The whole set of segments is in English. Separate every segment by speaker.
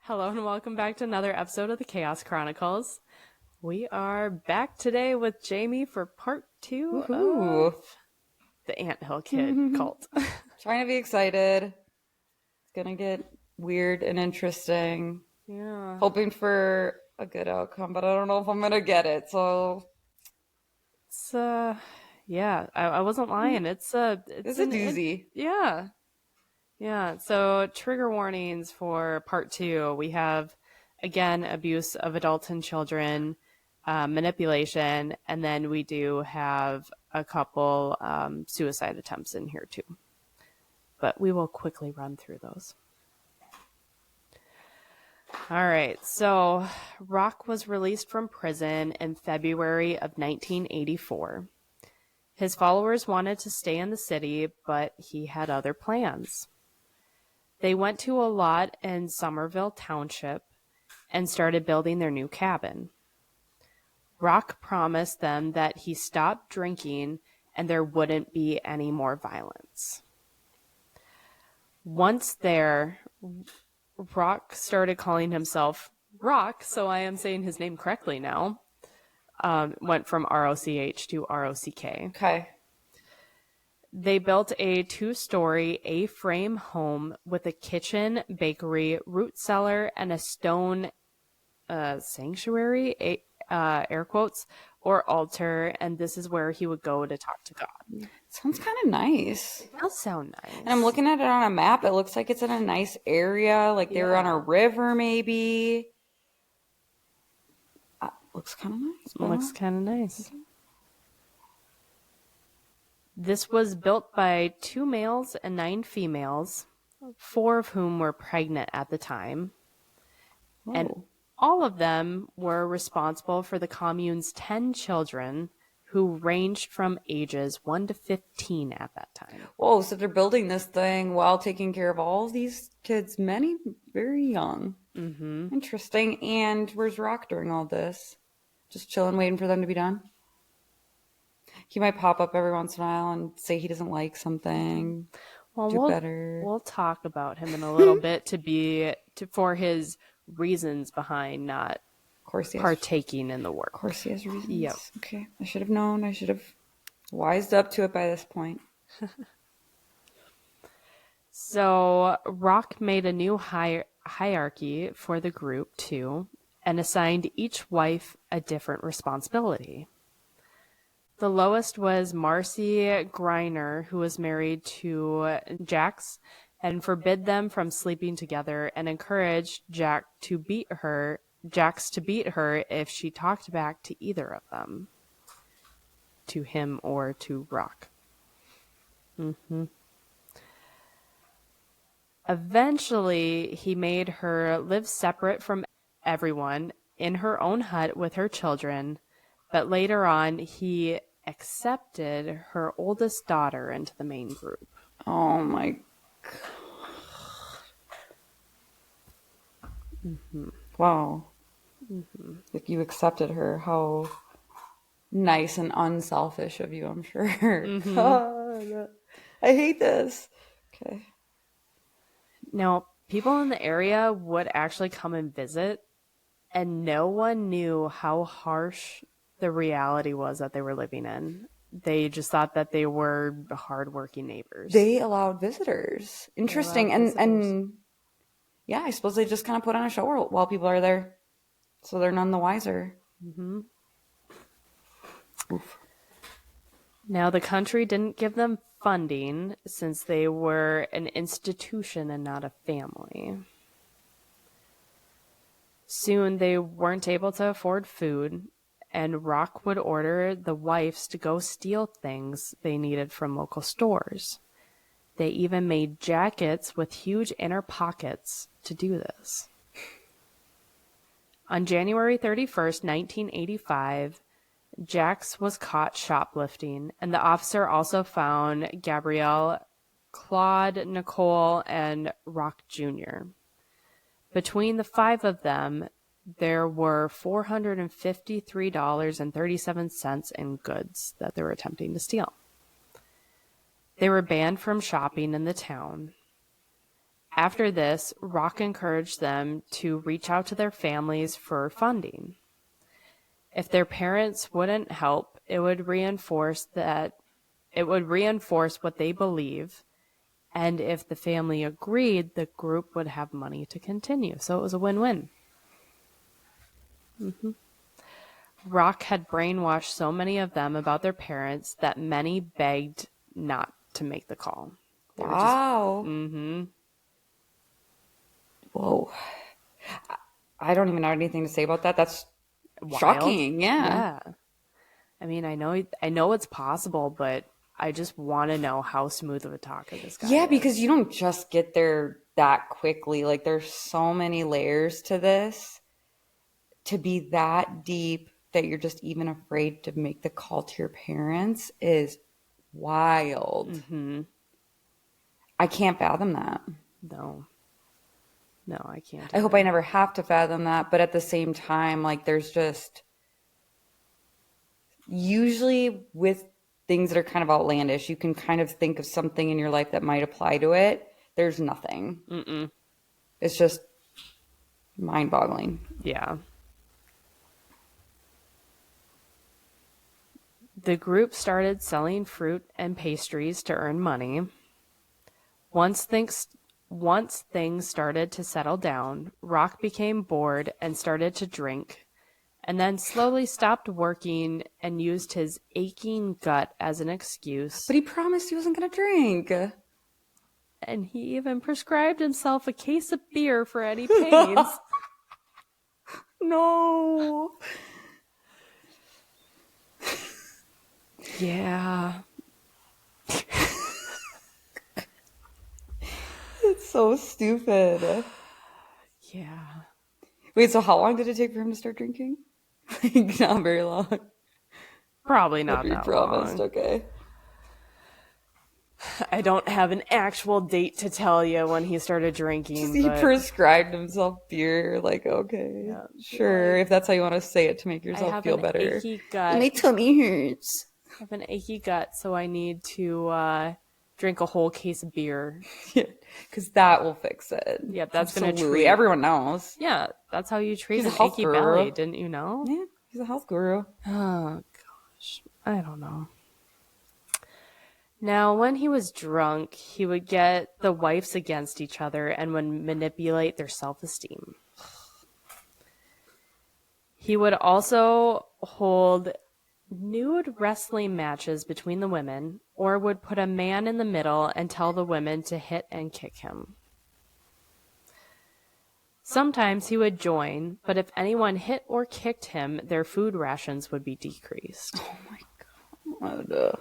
Speaker 1: Hello and welcome back to another episode of the Chaos Chronicles. We are back today with Jamie for part 2
Speaker 2: Woohoo.
Speaker 1: of the Anthill Kid cult.
Speaker 2: Trying to be excited. It's gonna get weird and interesting.
Speaker 1: Yeah.
Speaker 2: Hoping for a good outcome, but I don't know if I'm gonna get it. So
Speaker 1: It's I wasn't lying. It's
Speaker 2: it's a doozy.
Speaker 1: yeah. Yeah. So trigger warnings for part 2. We have again abuse of adults and children, manipulation, and then we do have a couple suicide attempts in here too. But we will quickly run through those. All right, so Rock was released from prison in February of 1984. His followers wanted to stay in the city, but he had other plans. They went to a lot in Somerville Township and started building their new cabin. Rock promised them that he stopped drinking and there wouldn't be any more violence. Once there, Rock started calling himself Rock, so I am saying his name correctly now. Went from R-O-C-H to R-O-C-K.
Speaker 2: Okay.
Speaker 1: They built a 2-story A-frame home with a kitchen, bakery, root cellar, and a stone sanctuary, air quotes, or altar, and this is where he would go to talk to God.
Speaker 2: Sounds kind of nice.
Speaker 1: It does sound nice.
Speaker 2: And I'm looking at it on a map. It looks like it's in a nice area, like they were on a river maybe. Looks kind of nice.
Speaker 1: It looks kind of nice. This was built by 2 males and 9 females, 4 of whom were pregnant at the time.
Speaker 2: Whoa.
Speaker 1: And all of them were responsible for the commune's 10 children who ranged from ages 1 to 15 at that time.
Speaker 2: Whoa, so they're building this thing while taking care of all of these kids, many very young.
Speaker 1: Mm-hmm.
Speaker 2: Interesting. And where's Rock during all this? Just chilling, waiting for them to be done? He might pop up every once in a while and say he doesn't like something.
Speaker 1: Well,
Speaker 2: do better.
Speaker 1: We'll talk about him in a little bit for his reasons behind not partaking in the work.
Speaker 2: Of course he has reasons.
Speaker 1: Yep.
Speaker 2: Okay. I should have known. I should have wised up to it by this point.
Speaker 1: So Rock made a new hierarchy for the group too, and assigned each wife a different responsibility. The lowest was Marcy Griner, who was married to Jax, and forbid them from sleeping together and encouraged Jax to beat her if she talked back to either of them, to him or to Rock. Mm-hmm. Eventually, he made her live separate from everyone in her own hut with her children, but later on, he accepted her oldest daughter into the main group.
Speaker 2: Oh my God.
Speaker 1: Mm-hmm.
Speaker 2: Wow.
Speaker 1: Mm-hmm.
Speaker 2: If you accepted her, how nice and unselfish of you, I'm sure. Mm-hmm. Oh, I hate this. Okay.
Speaker 1: Now, people in the area would actually come and visit, and no one knew how harsh the reality was that they were living in. They just thought that they were hardworking neighbors.
Speaker 2: They allowed visitors. Interesting. And yeah, I suppose they just kind of put on a show while people are there, so they're none the wiser.
Speaker 1: Mm-hmm.
Speaker 2: Oof.
Speaker 1: Now, the country didn't give them funding since they were an institution and not a family. Soon they weren't able to afford food, and Rock would order the wives to go steal things they needed from local stores. They even made jackets with huge inner pockets to do this. On January 31st, 1985, Jax was caught shoplifting, and the officer also found Gabrielle, Claude, Nicole, and Rock Jr. Between the 5 of them, there were $453.37 in goods that they were attempting to steal. They were banned from shopping in the town. After this, Rock encouraged them to reach out to their families for funding. If their parents wouldn't help, it would reinforce what they believe, and if the family agreed, the group would have money to continue. So it was a win-win. Rock had brainwashed so many of them about their parents that many begged not to make the call.
Speaker 2: Wow. Whoa. I don't even have anything to say about that. That's
Speaker 1: Wild.
Speaker 2: shocking.
Speaker 1: Yeah. I mean, I know it's possible, but I just want to know how smooth of a talker this guy is.
Speaker 2: Because you don't just get there that quickly. Like, there's so many layers to this. To be that deep that you're just even afraid to make the call to your parents is wild. I can't fathom that.
Speaker 1: No, I can't.
Speaker 2: I hope I never have to fathom that. But at the same time, like, there's just usually with things that are kind of outlandish, you can kind of think of something in your life that might apply to it. There's nothing. It's just mind-boggling.
Speaker 1: Yeah. The group started selling fruit and pastries to earn money. Once things started to settle down, Rock became bored and started to drink, and then slowly stopped working and used his aching gut as an excuse.
Speaker 2: But he promised he wasn't going to drink.
Speaker 1: And he even prescribed himself a case of beer for any pains.
Speaker 2: No.
Speaker 1: Yeah.
Speaker 2: It's so stupid.
Speaker 1: Yeah.
Speaker 2: Wait, so how long did it take for him to start drinking? Like, not very long.
Speaker 1: Probably not that
Speaker 2: promised.
Speaker 1: long.
Speaker 2: Okay.
Speaker 1: I don't have an actual date to tell you when he started drinking.
Speaker 2: He prescribed himself beer. Like, okay,
Speaker 1: Yeah,
Speaker 2: sure. If that's how you want to say it to make yourself feel better.
Speaker 1: Achy gut.
Speaker 2: My tummy hurts.
Speaker 1: I have an achy gut, so I need to drink a whole case of beer.
Speaker 2: Yeah, because that will fix it.
Speaker 1: Yeah, that's going to
Speaker 2: Absolutely.
Speaker 1: treat.
Speaker 2: Everyone knows.
Speaker 1: Yeah, that's how you treat
Speaker 2: He's
Speaker 1: an
Speaker 2: a health
Speaker 1: achy
Speaker 2: guru.
Speaker 1: belly, didn't you know?
Speaker 2: Yeah, he's a health guru.
Speaker 1: Oh, gosh. I don't know. Now, when he was drunk, he would get the wives against each other and would manipulate their self-esteem. He would also hold nude wrestling matches between the women, or would put a man in the middle and tell the women to hit and kick him. Sometimes he would join, but if anyone hit or kicked him, their food rations would be decreased.
Speaker 2: Oh my God.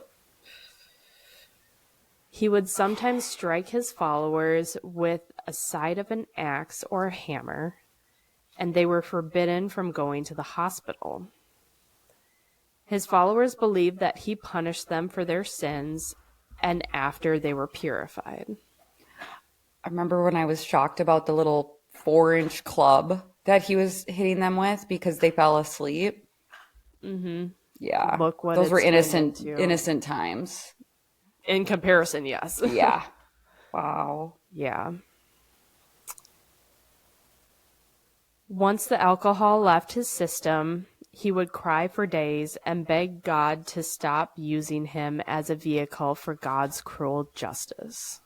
Speaker 1: He would sometimes strike his followers with a side of an axe or a hammer, and they were forbidden from going to the hospital. His followers believed that he punished them for their sins and after they were purified.
Speaker 2: I remember when I was shocked about the little 4-inch club that he was hitting them with because they fell asleep. Yeah.
Speaker 1: Look what
Speaker 2: those were
Speaker 1: it's turned into.
Speaker 2: innocent times.
Speaker 1: In comparison, yes.
Speaker 2: Yeah. Wow.
Speaker 1: Yeah. Once the alcohol left his system, he would cry for days and beg God to stop using him as a vehicle for God's cruel justice.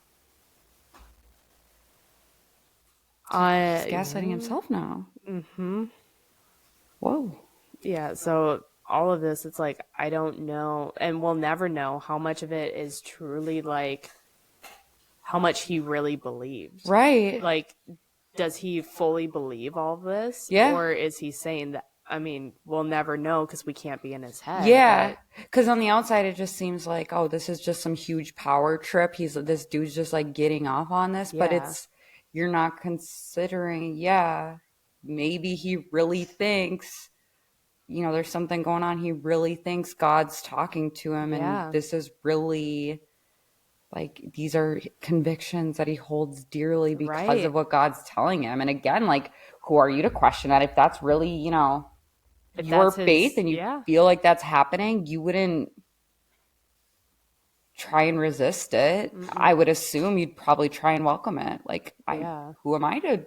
Speaker 2: He's gaslighting himself now. Whoa.
Speaker 1: Yeah, so all of this, it's like, I don't know, and we'll never know how much of it is truly, like, how much he really believed.
Speaker 2: Right.
Speaker 1: Like, does he fully believe all this?
Speaker 2: Yeah.
Speaker 1: Or is he saying that, I mean, we'll never know because we can't be in his head.
Speaker 2: Yeah. Because on the outside, it just seems like, oh, this is just some huge power trip. This dude's just, like, getting off on this. But you're not considering, maybe he really thinks, there's something going on. He really thinks God's talking to him. And this is really, like, these are convictions that he holds dearly because of what God's telling him. And again, like, who are you to question that? If that's really, your faith and you feel like that's happening, you wouldn't try and resist it. I would assume you'd probably try and welcome it. Like,
Speaker 1: Yeah.
Speaker 2: who am I to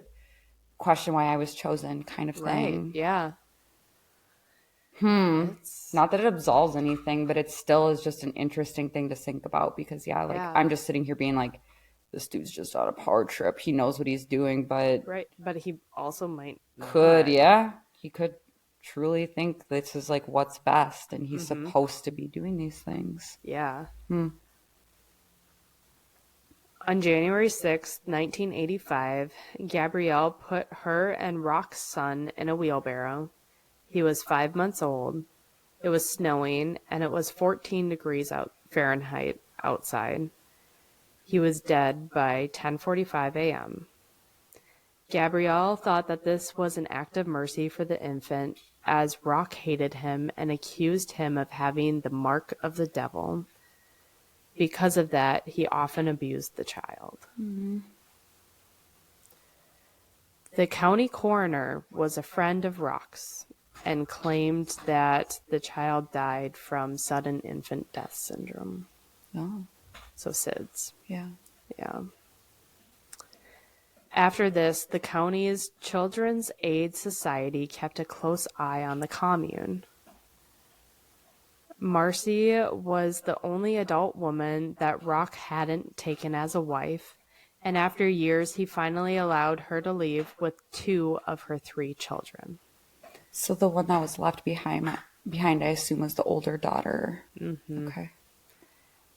Speaker 2: question why I was chosen, kind of
Speaker 1: Right.
Speaker 2: thing.
Speaker 1: Yeah.
Speaker 2: Not that it absolves anything, but it still is just an interesting thing to think about because, yeah, like,
Speaker 1: Yeah.
Speaker 2: I'm just sitting here being like, this dude's just on a power trip. He knows what he's doing, but
Speaker 1: Right. But he also might
Speaker 2: could,
Speaker 1: not.
Speaker 2: yeah, he could truly think this is like what's best and he's supposed to be doing these things.
Speaker 1: Yeah. On January 6th, 1985, Gabrielle put her and Rock's son in a wheelbarrow. He was 5 months old. It was snowing, and it was 14 degrees Fahrenheit outside. He was dead by 10:45 a.m. Gabrielle thought that this was an act of mercy for the infant, as Rock hated him and accused him of having the mark of the devil. Because of that, he often abused the child. The county coroner was a friend of Rock's and claimed that the child died from sudden infant death syndrome.
Speaker 2: Oh,
Speaker 1: So SIDS.
Speaker 2: yeah.
Speaker 1: Yeah. After this, the county's Children's Aid Society kept a close eye on the commune. Marcy was the only adult woman that Rock hadn't taken as a wife, and after years, he finally allowed her to leave with 2 of her 3 children.
Speaker 2: So the one that was left behind, I assume, was the older daughter. Okay.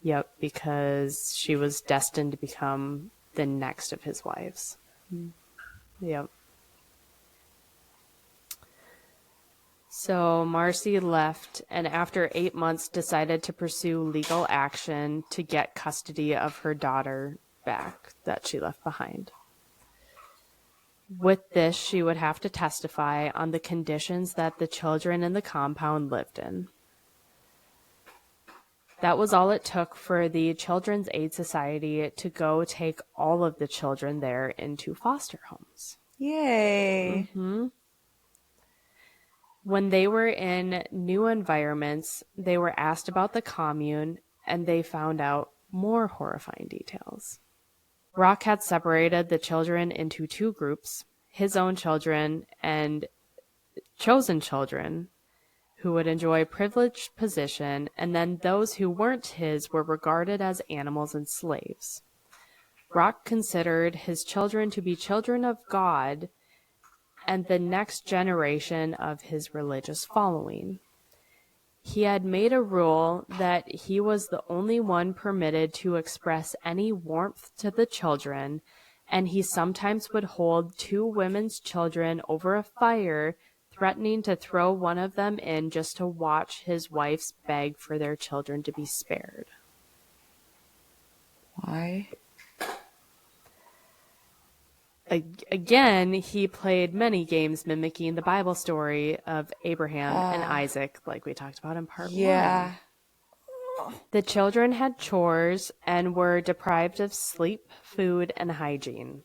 Speaker 1: Yep, because she was destined to become the next of his wives. Yep. So Marcy left, and after 8 months decided to pursue legal action to get custody of her daughter back that she left behind. With this, she would have to testify on the conditions that the children in the compound lived in. That was all it took for the Children's Aid Society to go take all of the children there into foster homes.
Speaker 2: Yay.
Speaker 1: When they were in new environments, they were asked about the commune, and they found out more horrifying details. Rock had separated the children into 2 groups, his own children and chosen children who would enjoy privileged position, and then those who weren't his were regarded as animals and slaves. Rock considered his children to be children of God and the next generation of his religious following. He had made a rule that he was the only one permitted to express any warmth to the children, and he sometimes would hold 2 women's children over a fire, threatening to throw one of them in just to watch his wives beg for their children to be spared.
Speaker 2: Why?
Speaker 1: Again, he played many games mimicking the Bible story of Abraham and Isaac, like we talked about in part 1. The children had chores and were deprived of sleep, food, and hygiene.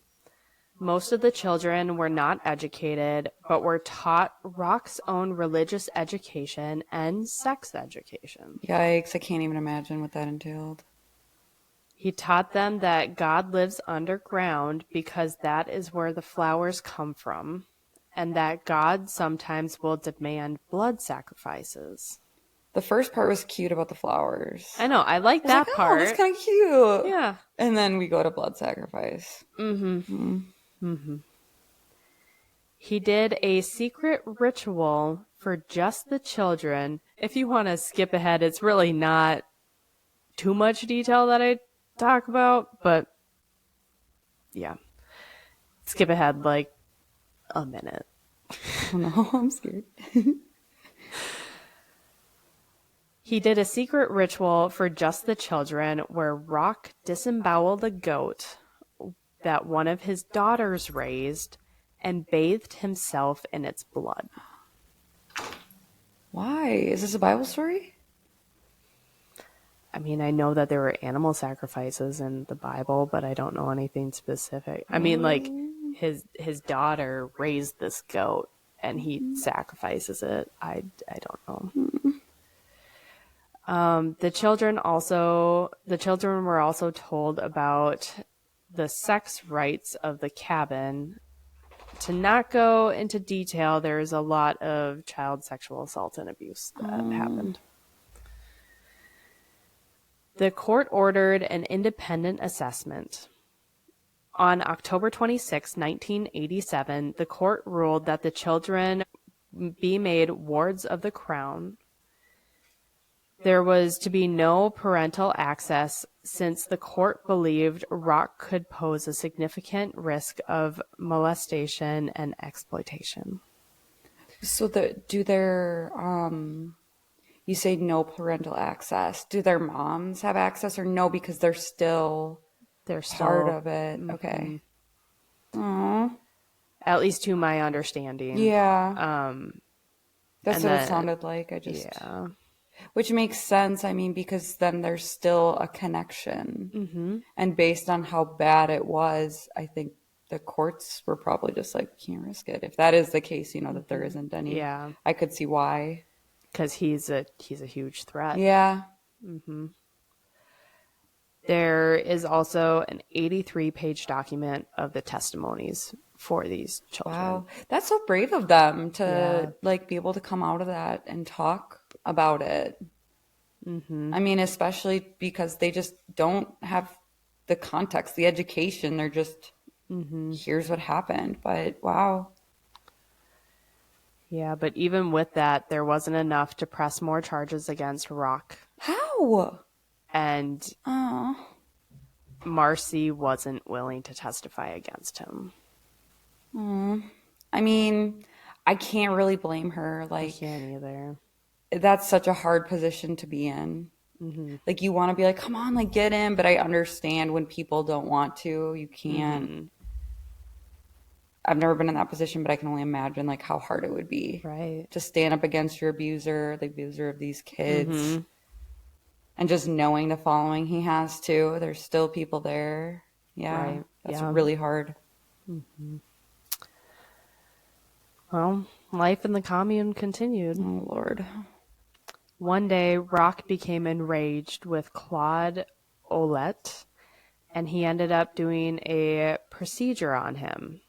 Speaker 1: Most of the children were not educated, but were taught Rock's own religious education and sex education.
Speaker 2: Yikes, I can't even imagine what that entailed.
Speaker 1: He taught them that God lives underground because that is where the flowers come from, and that God sometimes will demand blood sacrifices.
Speaker 2: The first part was cute about the flowers.
Speaker 1: I know, I like that part.
Speaker 2: Oh, that's kind of cute.
Speaker 1: Yeah.
Speaker 2: And then we go to blood sacrifice.
Speaker 1: He did a secret ritual for just the children. If you want to skip ahead, it's really not too much detail that I talk about, but yeah. Skip ahead like a minute.
Speaker 2: Oh no, I'm scared.
Speaker 1: He did a secret ritual for just the children where Rock disemboweled a goat that one of his daughters raised and bathed himself in its blood.
Speaker 2: Why? Is this a Bible story?
Speaker 1: I mean, I know that there were animal sacrifices in the Bible, but I don't know anything specific. I mean, like, his daughter raised this goat, and he sacrifices it. I don't know. The children were also told about the sex rights of the cabin. To not go into detail, there's a lot of child sexual assault and abuse that happened. The court ordered an independent assessment. On October 26, 1987, the court ruled that the children be made wards of the crown. There was to be no parental access since the court believed Rock could pose a significant risk of molestation and exploitation.
Speaker 2: So you say no parental access. Do their moms have access or no because they're still part of it? Mm-hmm. Okay. Aww.
Speaker 1: At least to my understanding.
Speaker 2: Yeah. That's what it sounded like. Yeah. Which makes sense. I mean, because then there's still a connection. Mm-hmm. And based on how bad it was, I think the courts were probably just like, can't risk it. If that is the case, that there isn't any.
Speaker 1: Yeah.
Speaker 2: I could see why.
Speaker 1: Because he's a huge threat.
Speaker 2: Yeah.
Speaker 1: Mm-hmm. There is also an 83-page document of the testimonies for these children.
Speaker 2: Wow. That's so brave of them to be able to come out of that and talk about it. Mm-hmm. I mean, especially because they just don't have the context, the education. They're just, here's what happened. But wow.
Speaker 1: Yeah, but even with that, there wasn't enough to press more charges against Rock.
Speaker 2: How?
Speaker 1: And Marcy wasn't willing to testify against him.
Speaker 2: I mean, I can't really blame her.
Speaker 1: I can't either.
Speaker 2: That's such a hard position to be in. Mm-hmm. You want to be like, come on, get in. But I understand when people don't want to. You can't. Mm-hmm. I've never been in that position, but I can only imagine how hard it would be.
Speaker 1: Right.
Speaker 2: To stand up against your abuser, the abuser of these kids. Mm-hmm. And just knowing the following he has too. There's still people there. Yeah. Right. That's really hard.
Speaker 1: Mm-hmm. Well, life in the commune continued.
Speaker 2: Oh, Lord.
Speaker 1: One day, Rock became enraged with Claude Ouellette, and he ended up doing a procedure on him.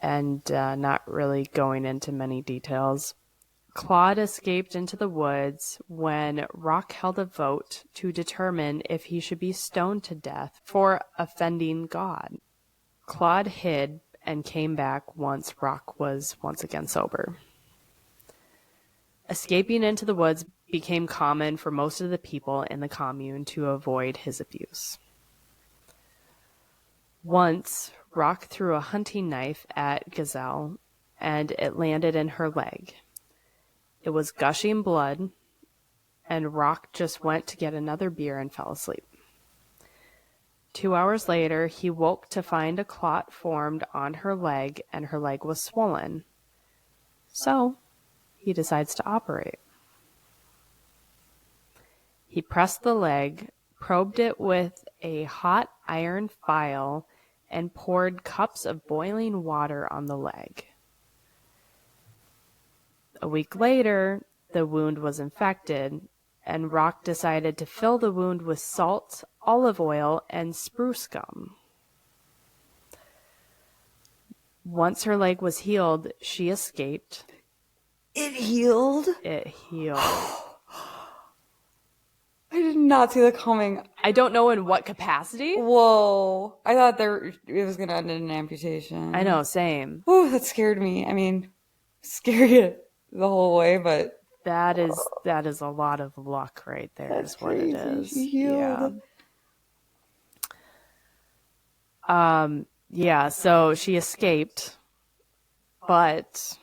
Speaker 1: And not really going into many details. Claude escaped into the woods when Rock held a vote to determine if he should be stoned to death for offending God. Claude hid and came back once Rock was once again sober. Escaping into the woods became common for most of the people in the commune to avoid his abuse. Once, Rock threw a hunting knife at Gazelle, and it landed in her leg. It was gushing blood, and Rock just went to get another beer and fell asleep. 2 hours later, he woke to find a clot formed on her leg, and her leg was swollen. So, he decides to operate. He pressed the leg, probed it with a hot iron file, and poured cups of boiling water on the leg. A week later, the wound was infected, and Rock decided to fill the wound with salt, olive oil, and spruce gum. Once her leg was healed, she escaped.
Speaker 2: It healed?
Speaker 1: It healed.
Speaker 2: I did not see that coming.
Speaker 1: I don't know in what capacity.
Speaker 2: Whoa. I thought it was going to end in an amputation.
Speaker 1: I know, same.
Speaker 2: Ooh, that scared me. I mean, scary the whole way, but...
Speaker 1: That is a lot of luck right there. That's is what crazy. It is.
Speaker 2: She healed.
Speaker 1: Yeah, so she escaped, but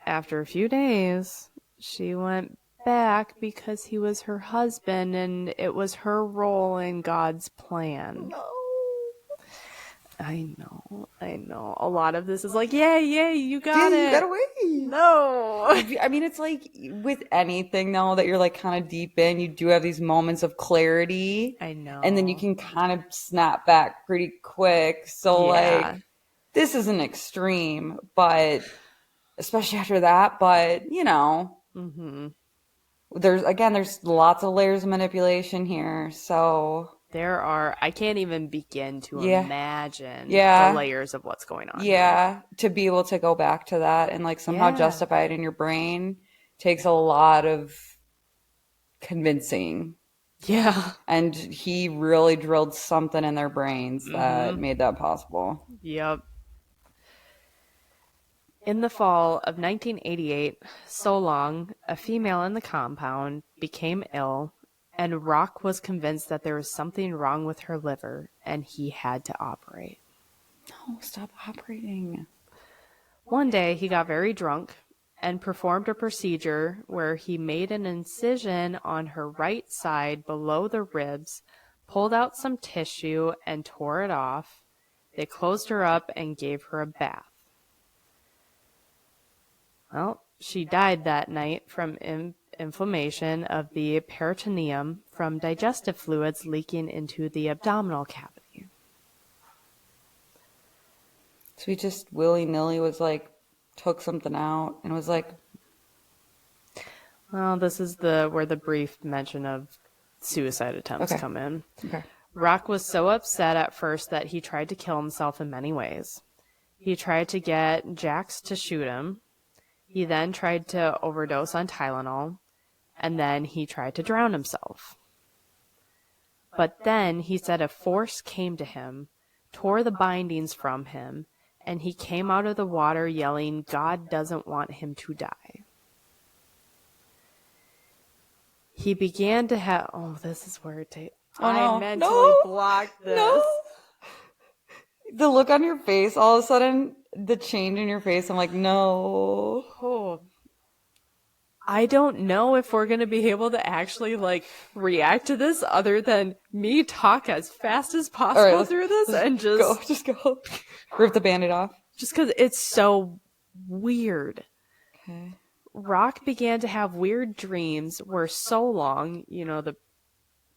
Speaker 1: after a few days, she went back because he was her husband and it was her role in God's plan.
Speaker 2: No.
Speaker 1: I know. A lot of this is yay, you got it.
Speaker 2: You got away.
Speaker 1: No.
Speaker 2: I mean, it's with anything, though, that you're kind of deep in, you do have these moments of clarity.
Speaker 1: I know.
Speaker 2: And then you can kind of snap back pretty quick. So, this is an extreme, but especially after that, but, there's lots of layers of manipulation here. So
Speaker 1: I can't even begin to imagine the layers of what's going on.
Speaker 2: Yeah, to be able to go back to that and like somehow justify it in your brain takes a lot of convincing.
Speaker 1: Yeah.
Speaker 2: And he really drilled something in their brains that made that possible.
Speaker 1: Yep. In the fall of 1988, So Long, a female in the compound, became ill, and Rock was convinced that there was something wrong with her liver, and he had to operate.
Speaker 2: No, stop operating.
Speaker 1: One day, he got very drunk and performed a procedure where he made an incision on her right side below the ribs, pulled out some tissue, and tore it off. They closed her up and gave her a bath. Well, she died that night from inflammation of the peritoneum from digestive fluids leaking into the abdominal cavity.
Speaker 2: So he just willy-nilly was like, took something out and was like...
Speaker 1: Well, this is where the brief mention of suicide attempts come in.
Speaker 2: Okay.
Speaker 1: Rock was so upset at first that he tried to kill himself in many ways. He tried to get Jax to shoot him. He then tried to overdose on Tylenol, and then he tried to drown himself. But then he said a force came to him, tore the bindings from him, and he came out of the water yelling, "God doesn't want him to die." He began to have... Oh, this is where it takes... I mentally blocked this. No.
Speaker 2: The look on your face, all of a sudden, the change in your face, I'm like, no.
Speaker 1: Oh. I don't know if we're going to be able to actually, like, react to this other than me talk as fast as possible through this and
Speaker 2: just go. Rip the Band-Aid off.
Speaker 1: Just because it's so weird.
Speaker 2: Okay.
Speaker 1: Rock began to have weird dreams where So Long, the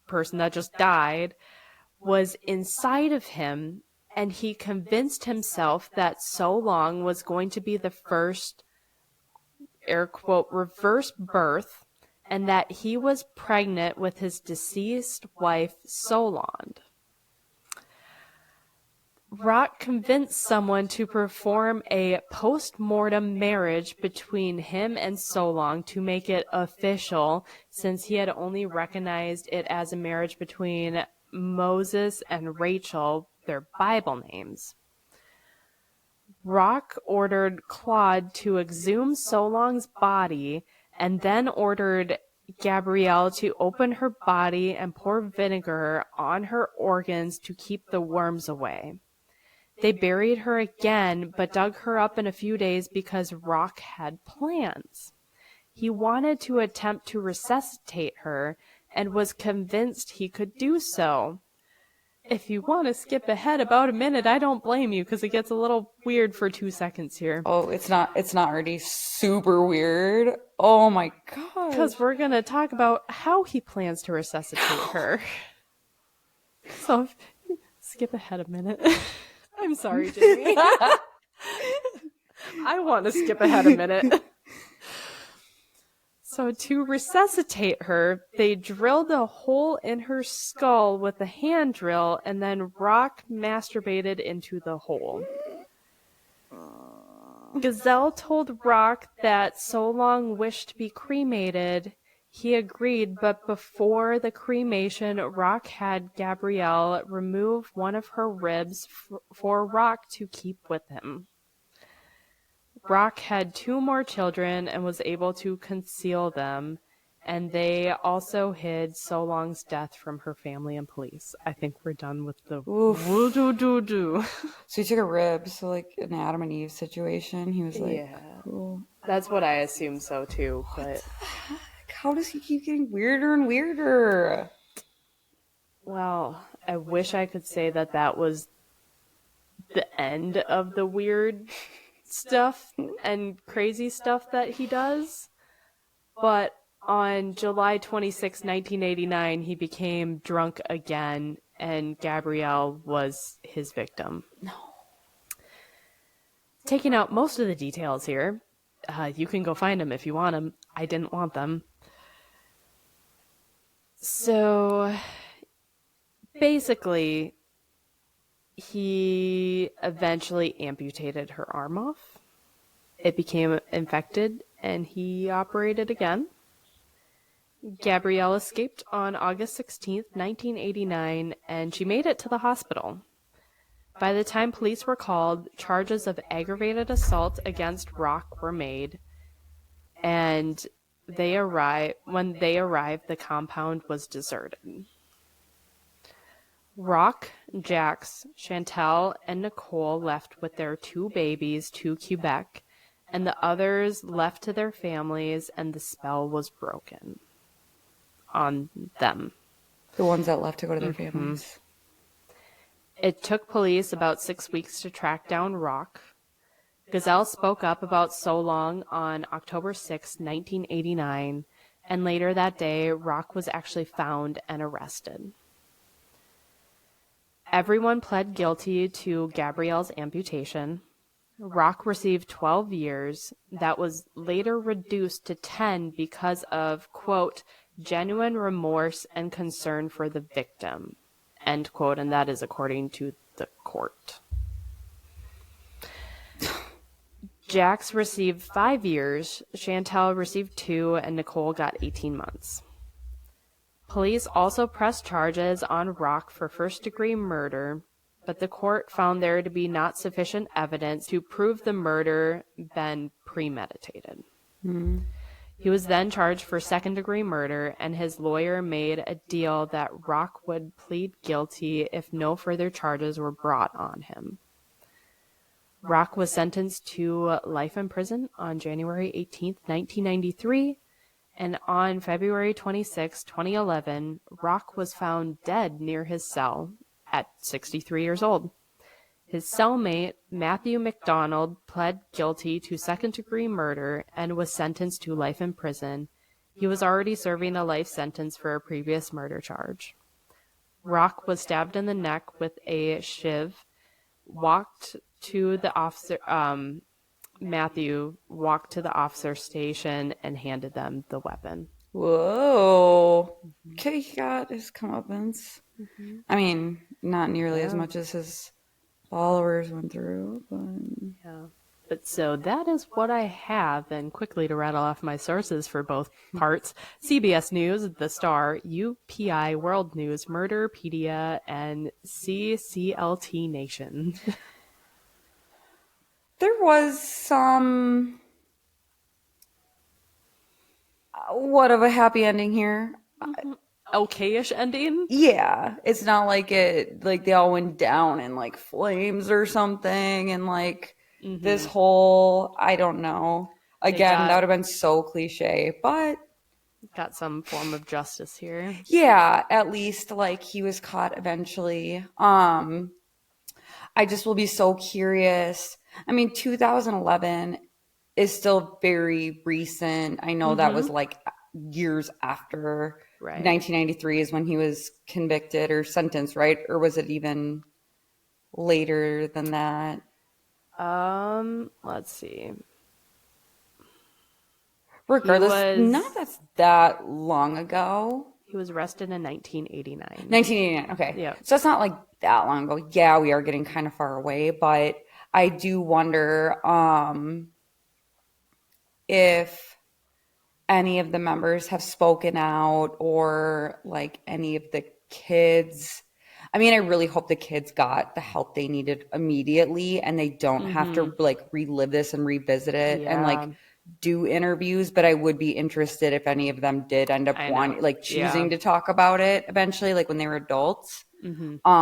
Speaker 1: person that just died, was inside of him, and he convinced himself that So Long was going to be the first, air quote, reverse birth, and that he was pregnant with his deceased wife, Solon. Rock convinced someone to perform a post-mortem marriage between him and Solon to make it official, since he had only recognized it as a marriage between Moses and Rachel, their Bible names. Rock ordered Claude to exhume Solong's body and then ordered Gabrielle to open her body and pour vinegar on her organs to keep the worms away. They buried her again, but dug her up in a few days because Rock had plans. He wanted to attempt to resuscitate her and was convinced he could do so. If you want to skip ahead about a minute, I don't blame you because it gets a little weird for 2 seconds here.
Speaker 2: Oh, it's not already super weird. Oh my god.
Speaker 1: Because we're going to talk about how he plans to resuscitate her. So, skip ahead a minute. I'm sorry, Jamie. I want to skip ahead a minute. So to resuscitate her, they drilled a hole in her skull with a hand drill, and then Rock masturbated into the hole. Gazelle told Rock that So Long wished to be cremated. He agreed, but before the cremation, Rock had Gabrielle remove one of her ribs for Rock to keep with him. Rock had 2 more children and was able to conceal them, and they also hid So Long's death from her family and police. I think we're done with the woo-doo-doo-doo.
Speaker 2: So he took a rib, so like an Adam and Eve situation. He was like,
Speaker 1: yeah.
Speaker 2: Cool.
Speaker 1: That's what I assumed so too, but...
Speaker 2: How does he keep getting weirder and weirder?
Speaker 1: Well, I wish I could say that was the end of the weird stuff and crazy stuff that he does. But on July 26, 1989, he became drunk again, and Gabrielle was his victim.
Speaker 2: No.
Speaker 1: Taking out most of the details here. You can go find them if you want them. I didn't want them. So basically, he eventually amputated her arm off. It became infected and he operated again. Gabrielle escaped on August 16th, 1989, and she made it to the hospital. By the time police were called, charges of aggravated assault against Rock were made, and when they arrived, the compound was deserted. Rock, Jax, Chantel, and Nicole left with their 2 babies to Quebec, and the others left to their families, and the spell was broken on them.
Speaker 2: The ones that left to go to their families.
Speaker 1: It took police about 6 weeks to track down Rock. Gazelle spoke up about So Long on October 6, 1989, and later that day, Rock was actually found and arrested. Everyone pled guilty to Gabrielle's amputation. Rock received 12 years. That was later reduced to 10 because of, quote, genuine remorse and concern for the victim, end quote, and that is according to the court. Jax received 5 years, Chantel received 2, and Nicole got 18 months. Police also pressed charges on Rock for first-degree murder, but the court found there to be not sufficient evidence to prove the murder been premeditated. He was then charged for second-degree murder, and his lawyer made a deal that Rock would plead guilty if no further charges were brought on him. Rock was sentenced to life in prison on January 18, 1993, and on February 26, 2011, Rock was found dead near his cell at 63 years old. His cellmate, Matthew McDonald, pled guilty to second-degree murder and was sentenced to life in prison. He was already serving a life sentence for a previous murder charge. Rock was stabbed in the neck with a shiv, Matthew walked to the officer station and handed them the weapon.
Speaker 2: Whoa. Okay, he got his comeuppance. I mean, not nearly as much as his followers went through, but...
Speaker 1: Yeah. But so that is what I have, and quickly to rattle off my sources for both parts: CBS News, The Star, UPI World News, Murderpedia, and CCLT Nation.
Speaker 2: There was some... what of a happy ending here.
Speaker 1: Okay-ish ending?
Speaker 2: Yeah. It's not like they all went down in like flames or something, and like this whole, I don't know. Again, that would have been so cliche, but
Speaker 1: got some form of justice here.
Speaker 2: Yeah, at least like he was caught eventually. I just will be so curious. I mean, 2011 is still very recent. I know that was like years after.
Speaker 1: Right.
Speaker 2: 1993 is when he was convicted or sentenced, right? Or was it even later than that?
Speaker 1: Let's see.
Speaker 2: Regardless, not that long ago.
Speaker 1: He was arrested in 1989.
Speaker 2: 1989, okay.
Speaker 1: Yeah.
Speaker 2: So it's not like that long ago. Yeah, we are getting kind of far away, but I do wonder if any of the members have spoken out, or like any of the kids. I mean, I really hope the kids got the help they needed immediately and they don't have to like relive this and revisit it and like do interviews. But I would be interested if any of them did end up choosing to talk about it eventually, like when they were adults,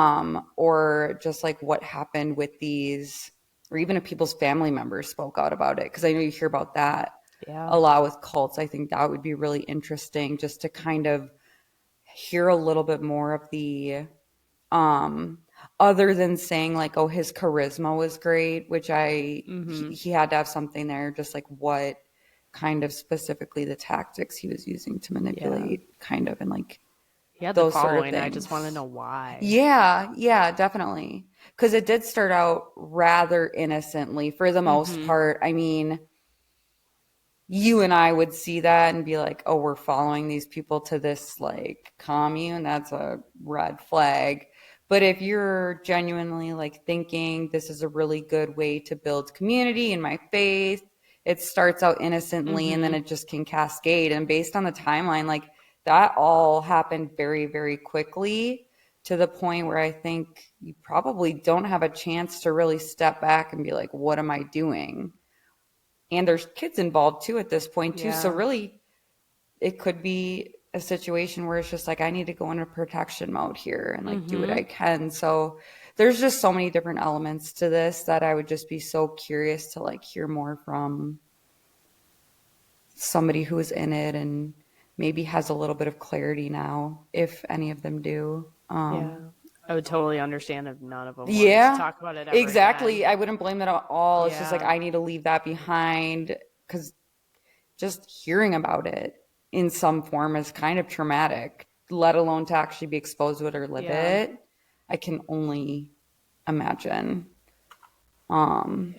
Speaker 2: or just like what happened with these, or even if people's family members spoke out about it. Because I know you hear about that a lot with cults. I think that would be really interesting just to kind of hear a little bit more of the other than saying like, oh, his charisma was great, which he had to have something there, just like what kind of specifically the tactics he was using to manipulate kind of, and like those
Speaker 1: the following,
Speaker 2: sort of things.
Speaker 1: I just want to know why.
Speaker 2: Yeah, definitely. Because it did start out rather innocently for the most part. I mean, you and I would see that and be like, oh, we're following these people to this like commune. That's a red flag. But if you're genuinely like thinking this is a really good way to build community in my faith, it starts out innocently and then it just can cascade. And based on the timeline, like that all happened very, very quickly to the point where I think you probably don't have a chance to really step back and be like, what am I doing? And there's kids involved too at this point too. So really it could be a situation where it's just like, I need to go into protection mode here and like do what I can. So there's just so many different elements to this that I would just be so curious to like hear more from somebody who is in it and maybe has a little bit of clarity now, if any of them do.
Speaker 1: I would totally understand if none of them wanted to talk about it ever
Speaker 2: exactly.
Speaker 1: again.
Speaker 2: I wouldn't blame that at all. It's just like, I need to leave that behind, because just hearing about it in some form is kind of traumatic, let alone to actually be exposed to it or live it. I can only imagine.
Speaker 1: And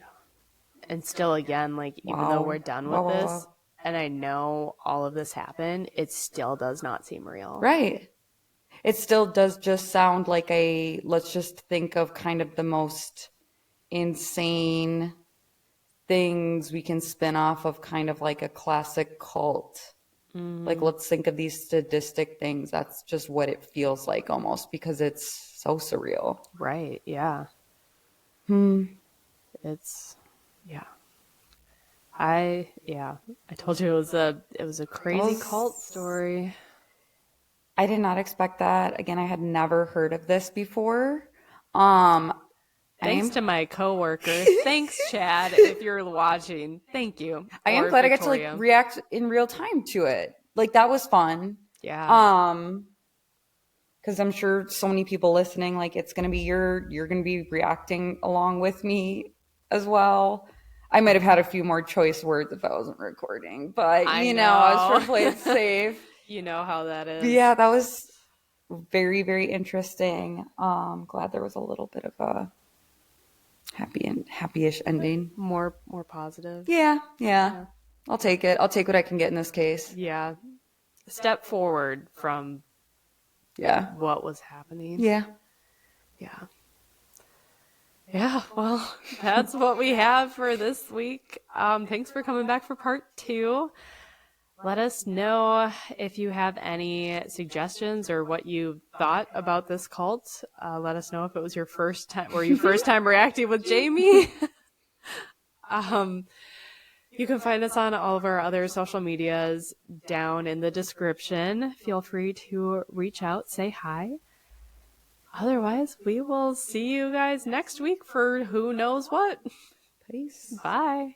Speaker 1: still, again, like, even though we're done with this, and I know all of this happened, it still does not seem real.
Speaker 2: Right. It still does just sound like let's just think of kind of the most insane things we can spin off of kind of like a classic cult. Like, let's think of these sadistic things. That's just what it feels like almost, because it's so surreal.
Speaker 1: Right. Yeah. It's, I told you it was a crazy cult story.
Speaker 2: I did not expect that. Again, I had never heard of this before. Thanks
Speaker 1: to my coworker. Thanks, Chad, if you're watching. Thank you.
Speaker 2: I am glad I got to like react in real time to it. Like, that was fun.
Speaker 1: Yeah.
Speaker 2: Because I'm sure so many people listening, like, it's gonna be you're gonna be reacting along with me as well. I might have had a few more choice words if I wasn't recording, but I was trying to play it safe.
Speaker 1: You know how that is.
Speaker 2: But yeah, that was very, very interesting. Glad there was a little bit of a happy-ish ending.
Speaker 1: More positive.
Speaker 2: Yeah. I'll take it. I'll take what I can get in this case.
Speaker 1: Yeah. Step forward from what was happening.
Speaker 2: Yeah.
Speaker 1: Well, that's what we have for this week. Thanks for coming back for part 2. Let us know if you have any suggestions or what you thought about this cult. Let us know if it was your first time, were you first time reacting with Jamie? You can find us on all of our other social medias down in the description. Feel free to reach out, say hi. Otherwise, we will see you guys next week for who knows what.
Speaker 2: Peace.
Speaker 1: Bye.